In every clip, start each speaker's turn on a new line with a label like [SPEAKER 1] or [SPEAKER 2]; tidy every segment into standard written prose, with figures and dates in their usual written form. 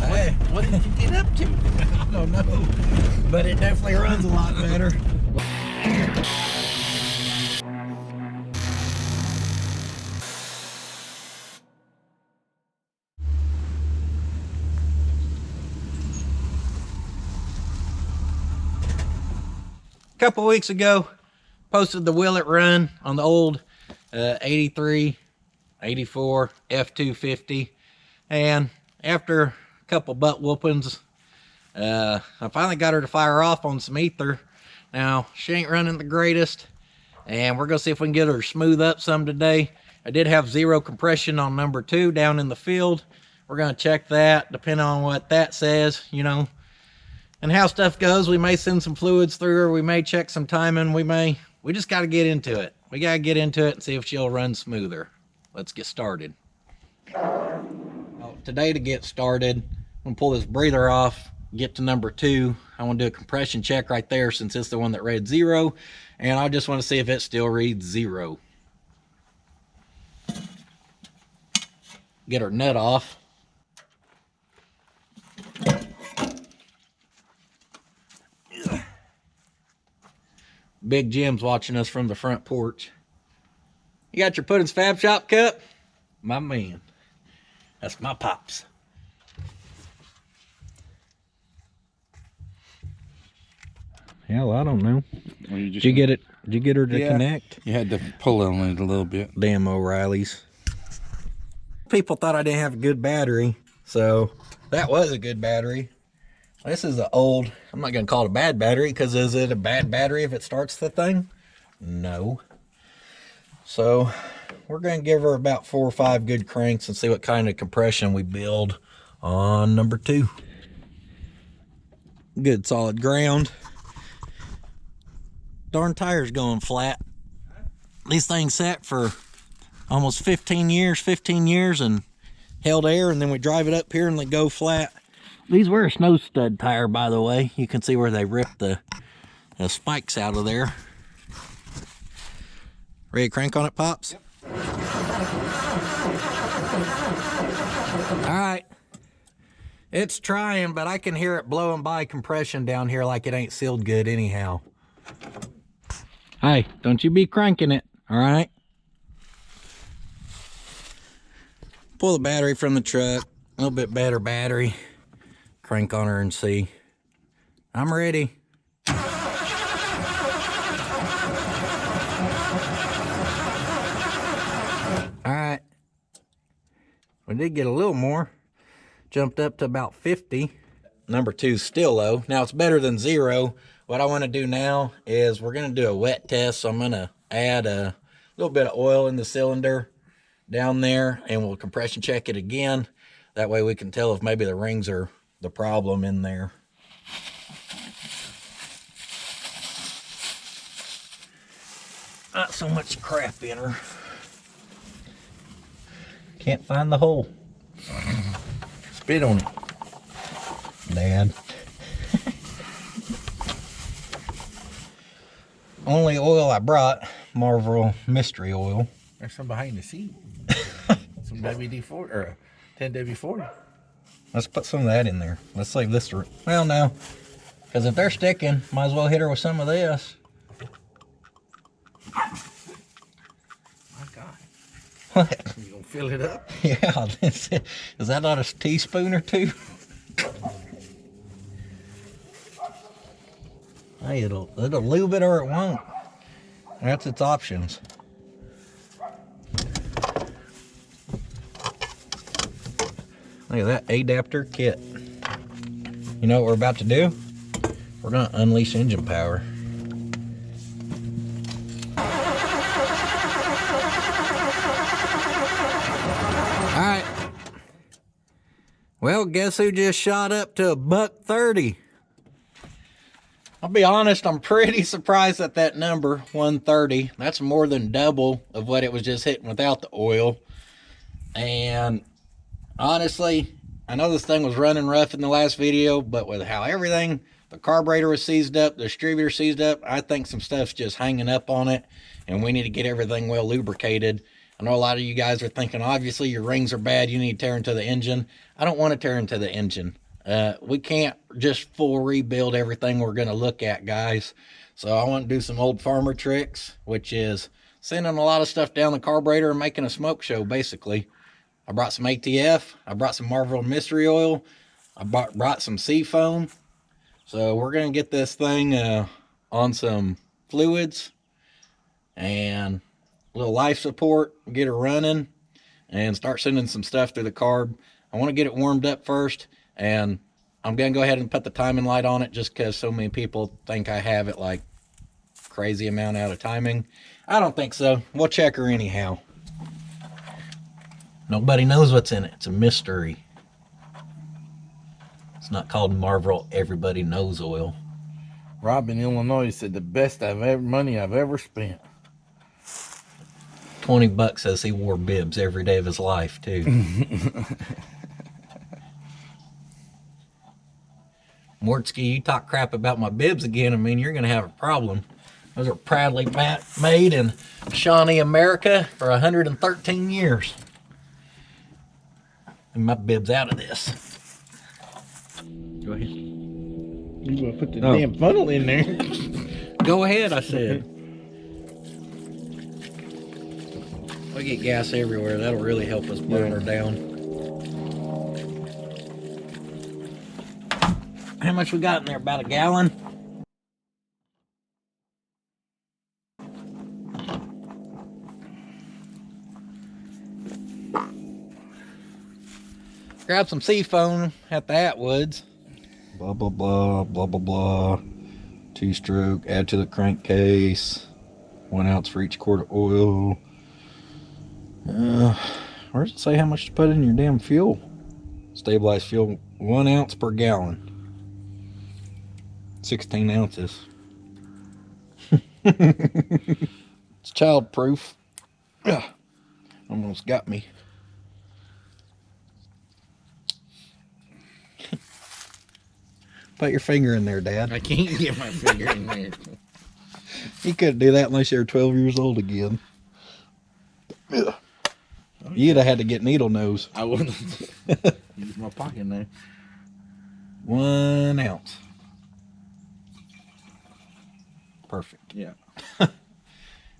[SPEAKER 1] Hey,
[SPEAKER 2] what did you get up to?
[SPEAKER 1] I don't know, but it definitely runs a lot better. A couple weeks ago, posted the will it run on the old 83, 84 F250, and after a couple butt whoopings, I finally got her to fire off on some ether. Now she ain't running the greatest, and we're gonna see if we can get her to smooth up some today. I did have 0 compression on number 2 down in the field. We're gonna check that, depending on what that says, you know, and how stuff goes. We may send some fluids through her, we may check some timing, we just got to get into it. We got to get into it and see if she'll run smoother. Let's get started. Well, today to get started, I'm gonna pull this breather off, get to number 2. I want to do a compression check right there since it's the one that read 0, and I just want to see if it still reads 0. Get her nut off. Big Jim's watching us from the front porch. You got your Puddin's Fab Shop cup? My man. That's my pops. Hell, I don't know.
[SPEAKER 2] Well,
[SPEAKER 1] Did you get it? Did you get her to connect?
[SPEAKER 2] You had to pull on it a little bit.
[SPEAKER 1] Damn O'Reilly's. People thought I didn't have a good battery, so that was a good battery. This is an old, I'm not going to call it a bad battery, because is it a bad battery if it starts the thing? No. So we're going to give her about 4 or 5 good cranks and see what kind of compression we build on number 2. Good solid ground. Darn tire's going flat. These things sat for almost 15 years and held air, and then we drive it up here and they go flat. These were a snow stud tire, by the way. You can see where they ripped the spikes out of there. Ready to crank on it, Pops? Yep. All right. It's trying, but I can hear it blowing by compression down here like it ain't sealed good anyhow. Hey, don't you be cranking it, all right? Pull the battery from the truck. A little bit better battery. Crank on her and see. I'm ready. All right. We did get a little more. Jumped up to about 50. Number 2's still low. Now it's better than 0. What I want to do now is we're going to do a wet test. So I'm going to add a little bit of oil in the cylinder down there, and we'll compression check it again. That way we can tell if maybe the rings are the problem in there. Not so much crap in her. Can't find the hole. Spit on it, Dad. Only oil I brought, Marvel Mystery Oil.
[SPEAKER 2] There's some behind the seat. Some WD-40 or 10W40.
[SPEAKER 1] Let's put some of that in there. Let's save this. Well, no, because if they're sticking, might as well hit her with some of this.
[SPEAKER 2] My God.
[SPEAKER 1] What?
[SPEAKER 2] You gonna fill it up?
[SPEAKER 1] Yeah. Is that not a teaspoon or 2? Hey, it'll lube it or it won't. That's its options. Look at that adapter kit. You know what we're about to do? We're gonna unleash engine power. All right. Well, guess who just shot up to $130? I'll be honest, I'm pretty surprised at that number, 130. That's more than double of what it was just hitting without the oil. And honestly, I know this thing was running rough in the last video, but with how everything, the carburetor was seized up, the distributor seized up, I think some stuff's just hanging up on it, and we need to get everything well lubricated. I know a lot of you guys are thinking, obviously, your rings are bad. You need to tear into the engine. I don't want to tear into the engine. We can't just full rebuild everything we're going to look at, guys. So I want to do some old farmer tricks, which is sending a lot of stuff down the carburetor and making a smoke show, basically. I brought some ATF. I brought some Marvel Mystery Oil. I brought some Seafoam. So we're going to get this thing on some fluids and a little life support, get her running, and start sending some stuff through the carb. I want to get it warmed up first, and I'm going to go ahead and put the timing light on it just because so many people think I have it like crazy amount out of timing. I don't think so. We'll check her anyhow. Nobody knows what's in it. It's a mystery. It's not called Marvel Everybody Knows Oil.
[SPEAKER 2] Rob in Illinois said the best money I've ever spent.
[SPEAKER 1] $20 says he wore bibs every day of his life too. Mortsky, you talk crap about my bibs again, I mean, you're going to have a problem. Those are proudly made in Shawnee, America for 113 years. And my bib's out of this. Go ahead.
[SPEAKER 2] You gonna put the damn funnel in there?
[SPEAKER 1] Go ahead, I said. We get gas everywhere. That'll really help us burn her down. How much we got in there? About a gallon? Grab some Seafoam at the Atwoods. Blah, blah, blah, blah, blah, blah. 2-stroke, add to the crankcase. 1 ounce for each quart of oil. Where does it say how much to put in your damn fuel? Stabilized fuel, 1 ounce per gallon. 16 ounces. It's child-proof. Almost got me. Put your finger in there, Dad.
[SPEAKER 2] I can't get my finger in there.
[SPEAKER 1] You couldn't do that unless you were 12 years old again. You'd have had to get needle nose.
[SPEAKER 2] I wouldn't. Use my pocket now.
[SPEAKER 1] 1 ounce. Perfect.
[SPEAKER 2] Yeah.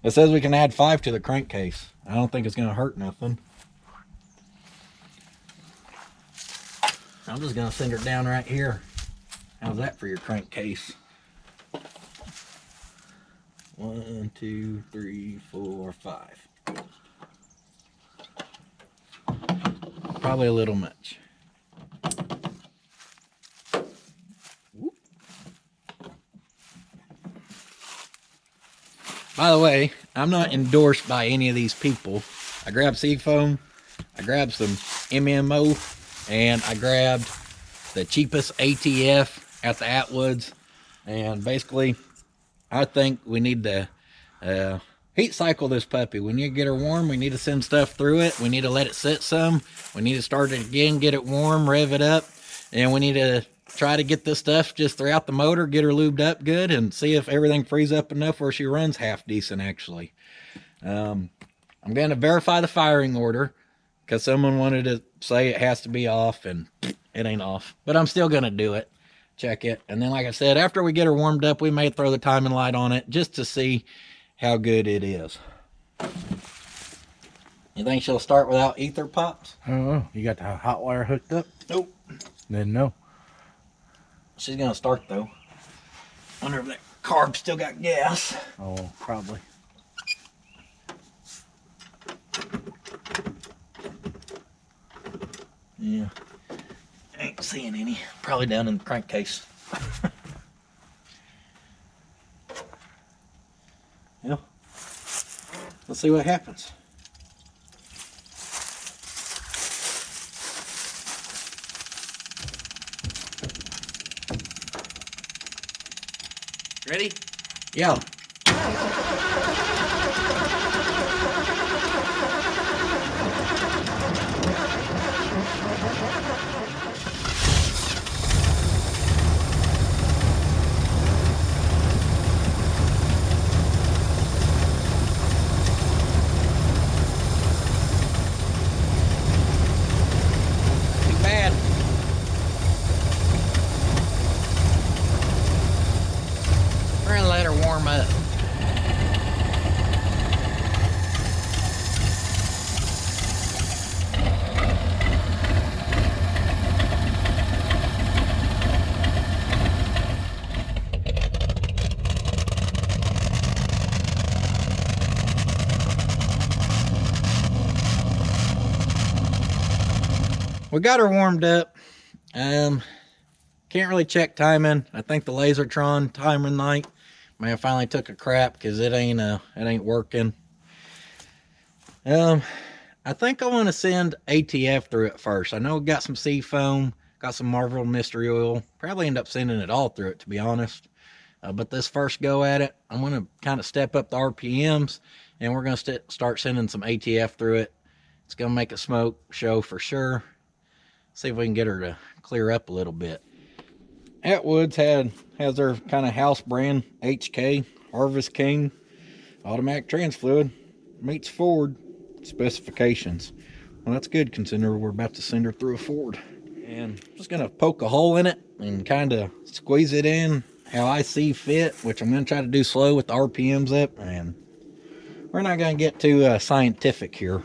[SPEAKER 1] It says we can add 5 to the crankcase. I don't think it's going to hurt nothing. I'm just going to send her down right here. How's that for your crankcase? 1, 2, 3, 4, 5. Probably a little much. Whoop. By the way, I'm not endorsed by any of these people. I grabbed Seafoam, I grabbed some MMO, and I grabbed the cheapest ATF at the Atwoods. And basically, I think we need to heat cycle this puppy. We need to get her warm. We need to send stuff through it. We need to let it sit some. We need to start it again, get it warm, rev it up. And we need to try to get this stuff just throughout the motor, get her lubed up good, and see if everything frees up enough where she runs half decent, actually. I'm going to verify the firing order because someone wanted to say it has to be off, and it ain't off. But I'm still going to do it. Check it. And then, like I said, after we get her warmed up, we may throw the timing light on it just to see how good it is. You think she'll start without ether pops?
[SPEAKER 2] I don't know. You got the hot wire hooked up?
[SPEAKER 1] Nope.
[SPEAKER 2] Then no.
[SPEAKER 1] She's going to start, though. Wonder if that carb still got gas.
[SPEAKER 2] Oh, probably.
[SPEAKER 1] Yeah. Ain't seeing any. Probably down in the crankcase. Yeah. Let's see what happens. Ready? Yeah. we got her warmed up. Can't really check timing. I think the Lasertron timing light may have finally took a crap because it ain't working. I think I want to send ATF through it first. I know we got some sea foam, got some Marvel mystery oil. Probably end up sending it all through it, to be honest. But this first go at it, I'm going to kind of step up the RPMs, and we're going to start sending some ATF through it. It's going to make a smoke show for sure. See if we can get her to clear up a little bit. Atwood's has their kind of house brand HK Harvest King automatic trans fluid, meets Ford specifications. Well, that's good considering we're about to send her through a Ford. And just gonna poke a hole in it and kind of squeeze it in how I see fit, which I'm gonna try to do slow with the RPMs up, and we're not gonna get too scientific here.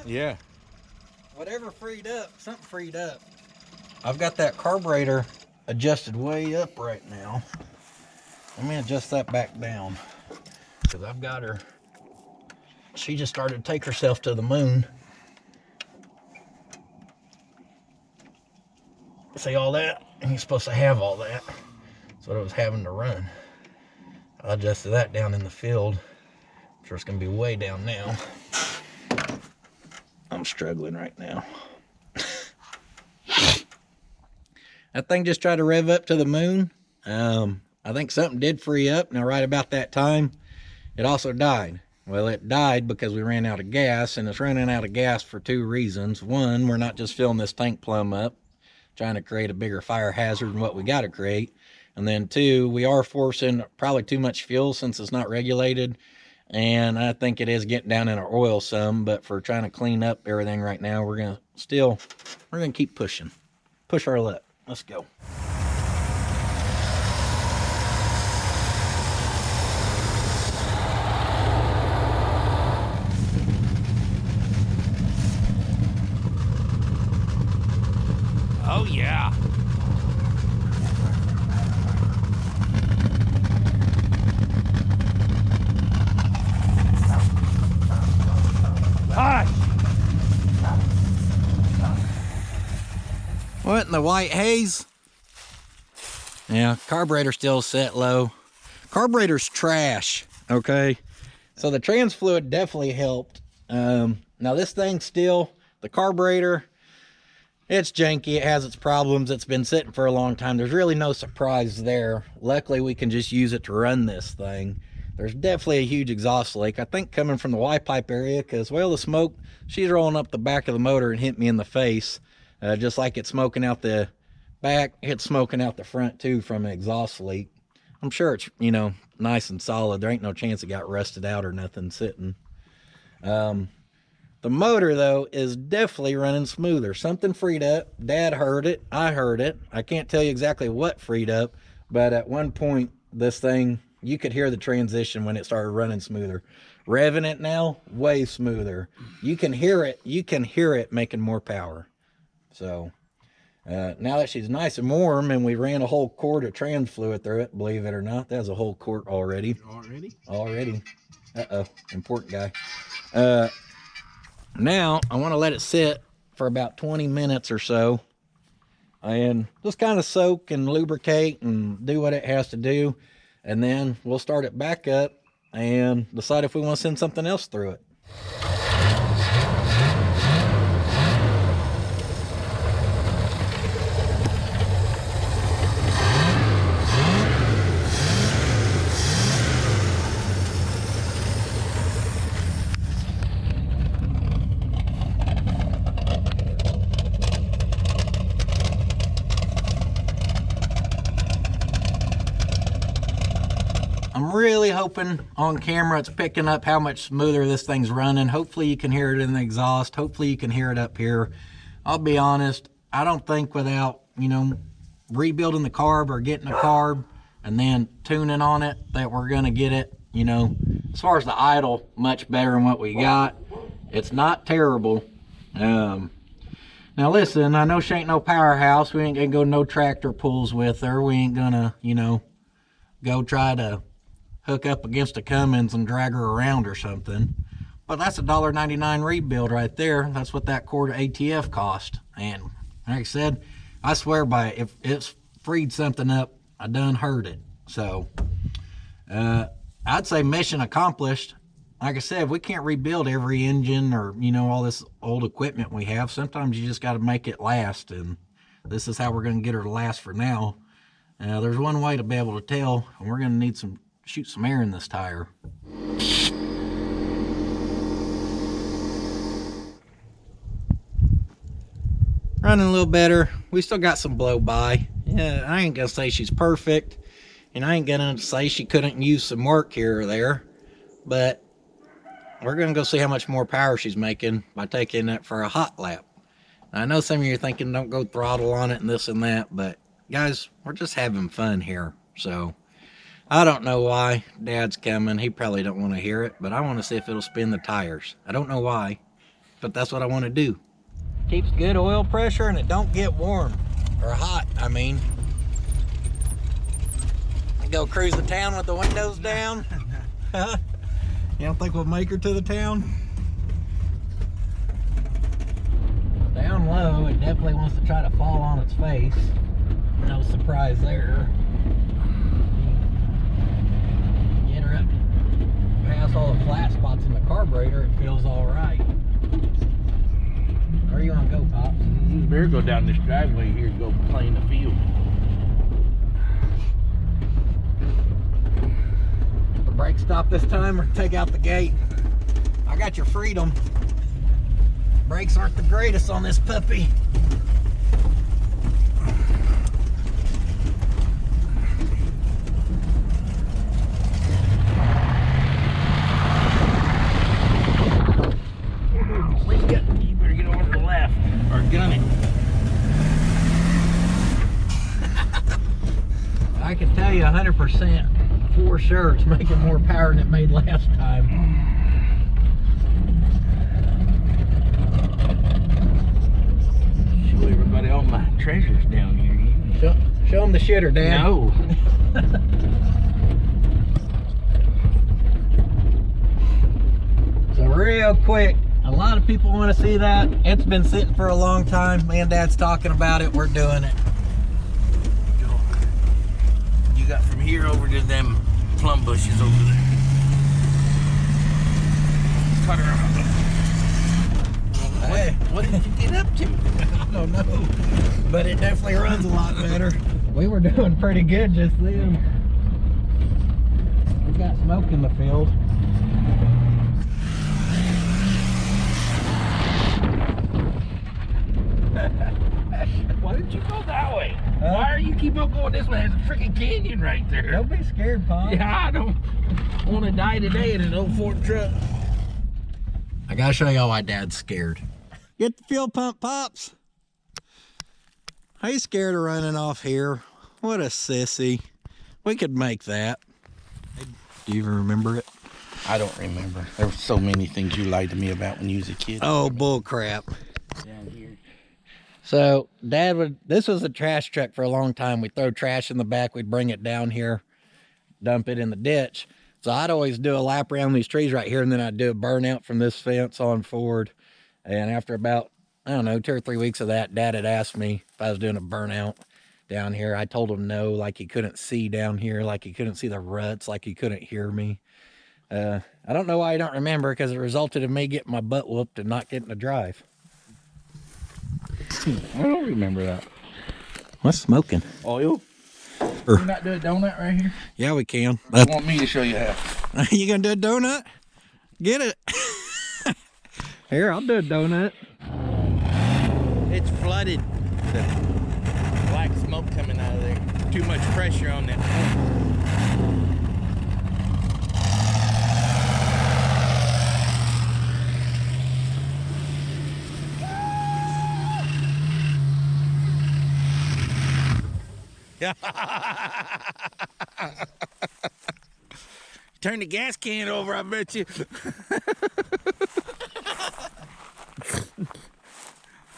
[SPEAKER 2] Yeah.
[SPEAKER 1] Whatever freed up, something freed up. I've got that carburetor adjusted way up right now. Let me adjust that back down, because I've got her. She just started to take herself to the moon. See all that? And you're supposed to have all that. That's what I was having to run. I adjusted that down in the field. I'm sure it's going to be way down now. I'm struggling right now. That thing just tried to rev up to the moon. I think something did free up. Now, right about that time, it also died. Well, it died because we ran out of gas, and it's running out of gas for two reasons. One, we're not just filling this tank plumb up, trying to create a bigger fire hazard than what we got to create. And then two, we are forcing probably too much fuel since it's not regulated. And I think it is getting down in our oil some, but for trying to clean up everything right now, we're going to keep pushing. Push our luck. Let's go.
[SPEAKER 2] Oh, yeah. Hi.
[SPEAKER 1] What in the white haze? Yeah, carburetor still set low. Carburetor's trash, okay? So the trans fluid definitely helped. Now this thing still, the carburetor, it's janky. It has its problems. It's been sitting for a long time. There's really no surprise there. Luckily, we can just use it to run this thing. There's definitely a huge exhaust leak, I think coming from the Y pipe area, because, well, the smoke, she's rolling up the back of the motor and hit me in the face. Just like it's smoking out the back, it's smoking out the front too from an exhaust leak. I'm sure it's, you know, nice and solid. There ain't no chance it got rusted out or nothing sitting. The motor, though, is definitely running smoother. Something freed up. Dad heard it. I heard it. I can't tell you exactly what freed up, but at one point, this thing, you could hear the transition when it started running smoother. Revving it now, way smoother. You can hear it. You can hear it making more power. So, now that she's nice and warm, and we ran a whole quart of trans fluid through it, believe it or not, that was a whole quart already. Already. Uh-oh, important guy. Now, I want to let it sit for about 20 minutes or so and just kind of soak and lubricate and do what it has to do. And then we'll start it back up and decide if we want to send something else through it. really hoping on camera it's picking up how much smoother this thing's running. Hopefully you can hear it in the exhaust. Hopefully you can hear it up here. I'll be honest, I don't think without, you know, rebuilding the carb or getting a carb and then tuning on it that we're gonna get it, you know, as far as the idle, much better than what we got. It's not terrible. Now listen, I know she ain't no powerhouse. We ain't gonna go no tractor pulls with her. We ain't gonna, you know, go try to hook up against a Cummins and drag her around or something. But that's a $1.99 rebuild right there. That's what that quarter ATF cost. And like I said, I swear by it, if it's freed something up, I done heard it. So I'd say mission accomplished. Like I said, we can't rebuild every engine or, you know, all this old equipment we have. Sometimes you just got to make it last, and this is how we're going to get her to last for now. There's one way to be able to tell, and we're going to need shoot some air in this tire. Running a little better. We still got some blow by. Yeah, I ain't going to say she's perfect, and I ain't going to say she couldn't use some work here or there, but we're going to go see how much more power she's making by taking it for a hot lap. Now, I know some of you are thinking don't go throttle on it and this and that, but guys, we're just having fun here. So I don't know why Dad's coming. He probably don't want to hear it, but I want to see if it'll spin the tires. I don't know why, but that's what I want to do. Keeps good oil pressure and it don't get warm or hot, I mean. I go cruise the town with the windows down. You don't think we'll make her to the town? Down low, it definitely wants to try to fall on its face. No surprise there. Get her up past all the flat spots in the carburetor, it feels all right. Where you want to go, Pops?
[SPEAKER 2] You better go down this driveway here and go play in the field.
[SPEAKER 1] Brake stop this time or take out the gate. I got your freedom. Brakes aren't the greatest on this puppy.
[SPEAKER 2] You better get over to the left or gun it.
[SPEAKER 1] I can tell you 100% for sure it's making more power than it made last time.
[SPEAKER 2] Show everybody all my treasures down here.
[SPEAKER 1] Show them the shitter, Dad.
[SPEAKER 2] No.
[SPEAKER 1] So real quick, a lot of people want to see that. It's been sitting for a long time. Me and Dad's talking about it. We're doing it.
[SPEAKER 2] You got from here over to them plum bushes over there. Cut her out.
[SPEAKER 1] Hey,
[SPEAKER 2] what did you get up to?
[SPEAKER 1] I don't know, but it definitely runs a lot better. We were doing pretty good just then. We got smoke in the field.
[SPEAKER 2] Why didn't you go that way? Why are you keep on going this way? There's a freaking canyon right there.
[SPEAKER 1] Don't be scared, Pop.
[SPEAKER 2] Yeah, I don't want to die today in an old Ford truck.
[SPEAKER 1] I gotta show y'all why Dad's scared. Get the fuel pump, Pops. He's scared of running off here. What a sissy. We could make that. Do you even remember it?
[SPEAKER 2] I don't remember. There were so many things you lied to me about when you was a kid.
[SPEAKER 1] Oh, bull crap.
[SPEAKER 2] Down here.
[SPEAKER 1] So this was a trash truck for a long time. We'd throw trash in the back. We'd bring it down here, dump it in the ditch. So I'd always do a lap around these trees right here, and then I'd do a burnout from this fence on forward. And after about, I don't know, 2 or 3 weeks of that, Dad had asked me if I was doing a burnout down here. I told him no, like he couldn't see down here, like he couldn't see the ruts, like he couldn't hear me. I don't know why I don't remember, because it resulted in me getting my butt whooped and not getting to drive.
[SPEAKER 2] I don't remember that.
[SPEAKER 1] What's smoking?
[SPEAKER 2] Oil? We're not doing a donut right here?
[SPEAKER 1] Yeah, we can.
[SPEAKER 2] You want me to show you how?
[SPEAKER 1] You gonna do a donut? Get it. Here, I'll do a donut.
[SPEAKER 2] It's flooded. The black smoke coming out of there. Too much pressure on that. Turn the gas can over, I bet you.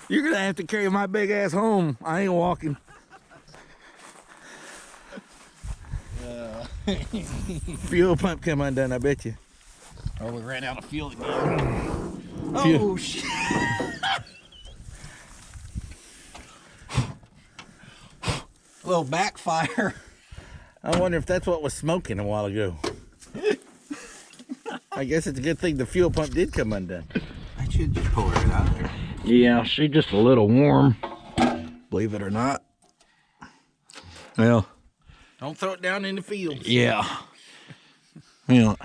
[SPEAKER 2] You're gonna have to carry my big ass home. I ain't walking. Fuel pump come undone, I bet you.
[SPEAKER 1] Oh, we ran out of fuel again.
[SPEAKER 2] Fuel.
[SPEAKER 1] Oh, shit. A little backfire.
[SPEAKER 2] I wonder if that's what was smoking a while ago. I guess it's a good thing the fuel pump did come undone.
[SPEAKER 1] I should just pour it out there. Yeah, she's just a little warm, believe it or not. Well,
[SPEAKER 2] Don't throw it down in the fields.
[SPEAKER 1] yeah. Yeah.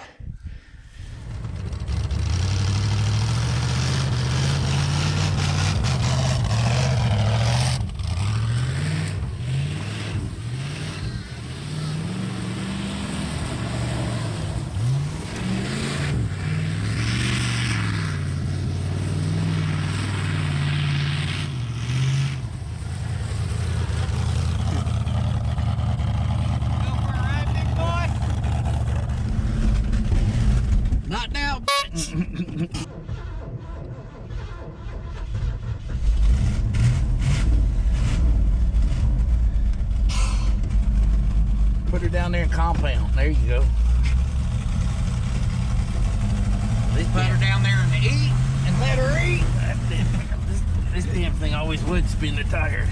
[SPEAKER 1] Not now, bitch.
[SPEAKER 2] Put her down there in compound. There you go.
[SPEAKER 1] Put her down there and eat and let her eat.
[SPEAKER 2] This damn thing always would spin the tire.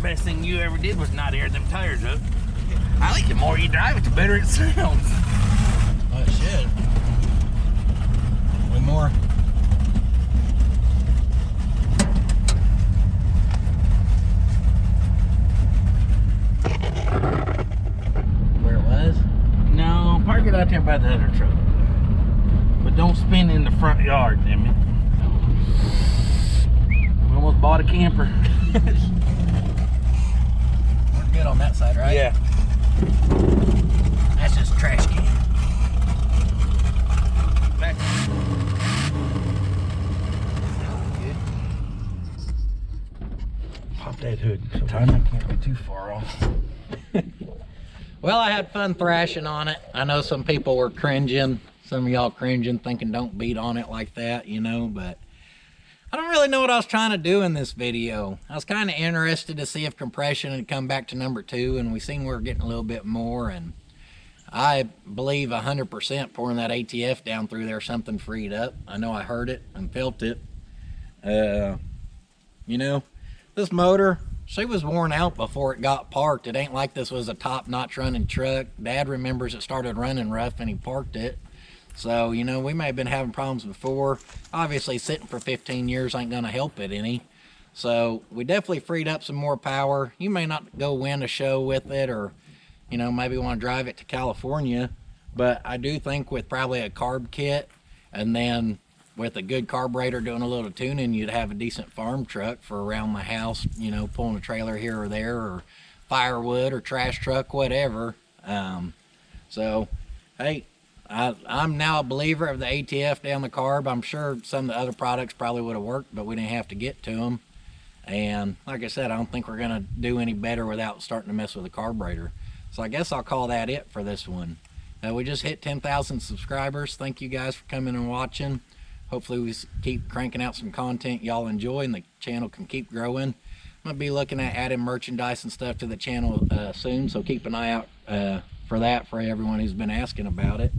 [SPEAKER 2] Best thing you ever did was not air them tires up. I think the more you drive it, the better it sounds.
[SPEAKER 1] Oh, it should. One more. Where it was?
[SPEAKER 2] No, park it out there by the other truck. But don't spin in the front yard, damn it. We almost bought a camper.
[SPEAKER 1] We're good on that side, right?
[SPEAKER 2] Yeah.
[SPEAKER 1] That's just a trash can.
[SPEAKER 2] Back. Pop that hood.
[SPEAKER 1] Time I can't be too far off. Well, I had fun thrashing on it. I know some people were cringing. Some of y'all cringing, thinking don't beat on it like that, you know, but I don't really know what I was trying to do in this video. I was kind of interested to see if compression had come back to number 2, and we seen we were getting a little bit more, and I believe 100% pouring that ATF down through there, something freed up. I know I heard it and felt it. You know, this motor, she was worn out before it got parked. It ain't like this was a top-notch running truck. Dad remembers it started running rough and he parked it. So, you know, we may have been having problems before. Obviously, sitting for 15 years ain't gonna help it any. So, we definitely freed up some more power. You may not go win a show with it, or, you know, maybe want to drive it to California. But I do think with probably a carb kit, and then with a good carburetor doing a little tuning, you'd have a decent farm truck for around the house, you know, pulling a trailer here or there, or firewood or trash truck, whatever. So, hey, I'm now a believer of the ATF down the carb. I'm sure some of the other products probably would have worked, but we didn't have to get to them. And like I said, I don't think we're going to do any better without starting to mess with the carburetor. So I guess I'll call that it for this one. We just hit 10,000 subscribers. Thank you guys for coming and watching. Hopefully we keep cranking out some content y'all enjoy and the channel can keep growing. I'm going to be looking at adding merchandise and stuff to the channel soon, so keep an eye out for that for everyone who's been asking about it.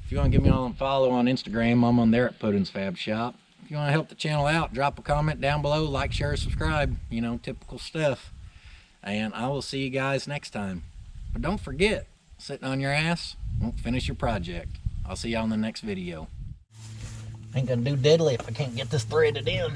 [SPEAKER 1] If you want to give me a follow on Instagram, I'm on there at Puddin's Fab Shop. If you want to help the channel out, drop a comment down below, like, share, subscribe, you know, typical stuff. And I will see you guys next time. But don't forget, sitting on your ass won't finish your project. I'll see y'all in the next video. Ain't gonna do deadly if I can't get this threaded in.